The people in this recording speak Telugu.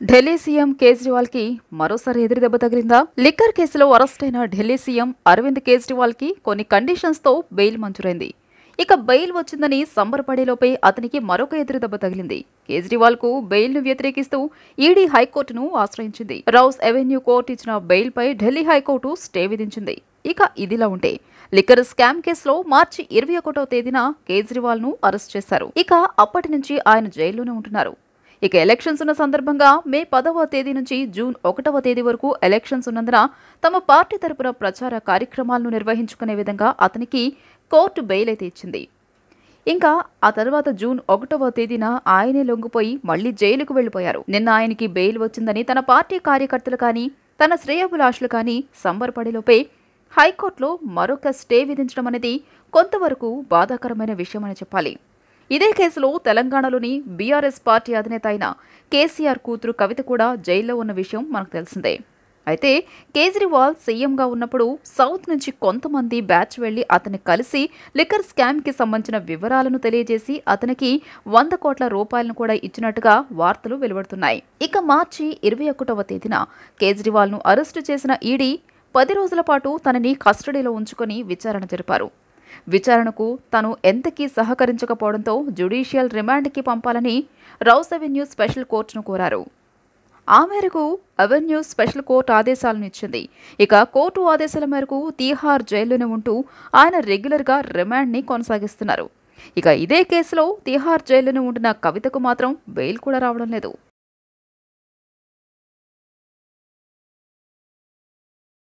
ఢిల్లీ సీఎం కేజ్రీవాల్ కి మరోసారి ఎదురుదెబ్బ తగిలిందా? లిక్కర్ కేసులో అరెస్ట్ అయిన ఢిల్లీ సీఎం అరవింద్ కేజ్రీవాల్ కి కొన్ని కండిషన్స్ తో బెయిల్ మంజూరైంది. ఇక బెయిల్ వచ్చిందని సంబరపడేలోపే అతనికి మరొక ఎదురుదెబ్బ తగిలింది. కేజ్రీవాల్ కు బెయిల్ ను వ్యతిరేకిస్తూ ఈడీ హైకోర్టును ఆశ్రయించింది. రౌస్ ఎవెన్యూ కోర్టు ఇచ్చిన బెయిల్ పై ఢిల్లీ హైకోర్టు స్టే విధించింది. ఇక ఇదిలా ఉంటే లిక్కర్ స్కామ్ కేసులో మార్చి 21వ తేదీన కేజ్రీవాల్ ను అరెస్ట్ చేశారు. ఇక అప్పటి నుంచి ఆయన జైల్లోనే ఉంటున్నారు. ఇక ఎలక్షన్స్ ఉన్న సందర్భంగా మే 10వ తేదీ నుంచి జూన్ 1వ తేదీ వరకు ఎలక్షన్స్ ఉన్నందున తమ పార్టీ తరపున ప్రచార కార్యక్రమాలను నిర్వహించుకునే విధంగా అతనికి కోర్టు బెయిల్ అయితే ఇచ్చింది. ఇంకా ఆ తర్వాత జూన్ 1వ తేదీన ఆయనే లొంగిపోయి మళ్లీ జైలుకు వెళ్లిపోయారు. నిన్న ఆయనకి బెయిల్ వచ్చిందని తన పార్టీ కార్యకర్తలు కానీ తన శ్రేయోభిలాషులు కానీ సంబరపడేలోపే హైకోర్టులో మరొక స్టే విధించడం అనేది కొంతవరకు బాధాకరమైన విషయమని చెప్పాలి. ఇదే కేసులో తెలంగాణలోని బీఆర్ఎస్ పార్టీ అధినేత అయిన కేసీఆర్ కూతురు కవిత కూడా జైల్లో ఉన్న విషయం మనకు తెలిసిందే. అయితే కేజ్రీవాల్ సీఎంగా ఉన్నప్పుడు సౌత్ నుంచి కొంతమంది బ్యాచ్ వెళ్లి అతన్ని కలిసి లిక్కర్ స్కామ్ కి సంబంధించిన వివరాలను తెలియజేసి అతనికి 100 కోట్ల రూపాయలను కూడా ఇచ్చినట్టుగా వార్తలు వెలువడుతున్నాయి. ఇక మార్చి 21వ తేదీన కేజ్రీవాల్ ను అరెస్టు చేసిన ఈడీ 10 రోజుల పాటు తనని కస్టడీలో ఉంచుకొని విచారణ జరిపారు. విచారణకు తను ఎంతకీ సహకరించకపోవడంతో జ్యుడిషియల్ రిమాండ్కి పంపాలని రౌస్ అవెన్యూ స్పెషల్ కోర్టును కోరారు. ఆ మేరకు అవెన్యూ స్పెషల్ కోర్టు ఆదేశాలను ఇచ్చింది. ఇక కోర్టు ఆదేశాల మేరకు తీహార్ జైల్లోనే ఉంటూ ఆయన రెగ్యులర్గా రిమాండ్ని కొనసాగిస్తున్నారు. ఇక ఇదే కేసులో తీహార్ జైల్లోనే ఉంటున్న కవితకు మాత్రం బెయిల్ కూడా రావడం లేదు.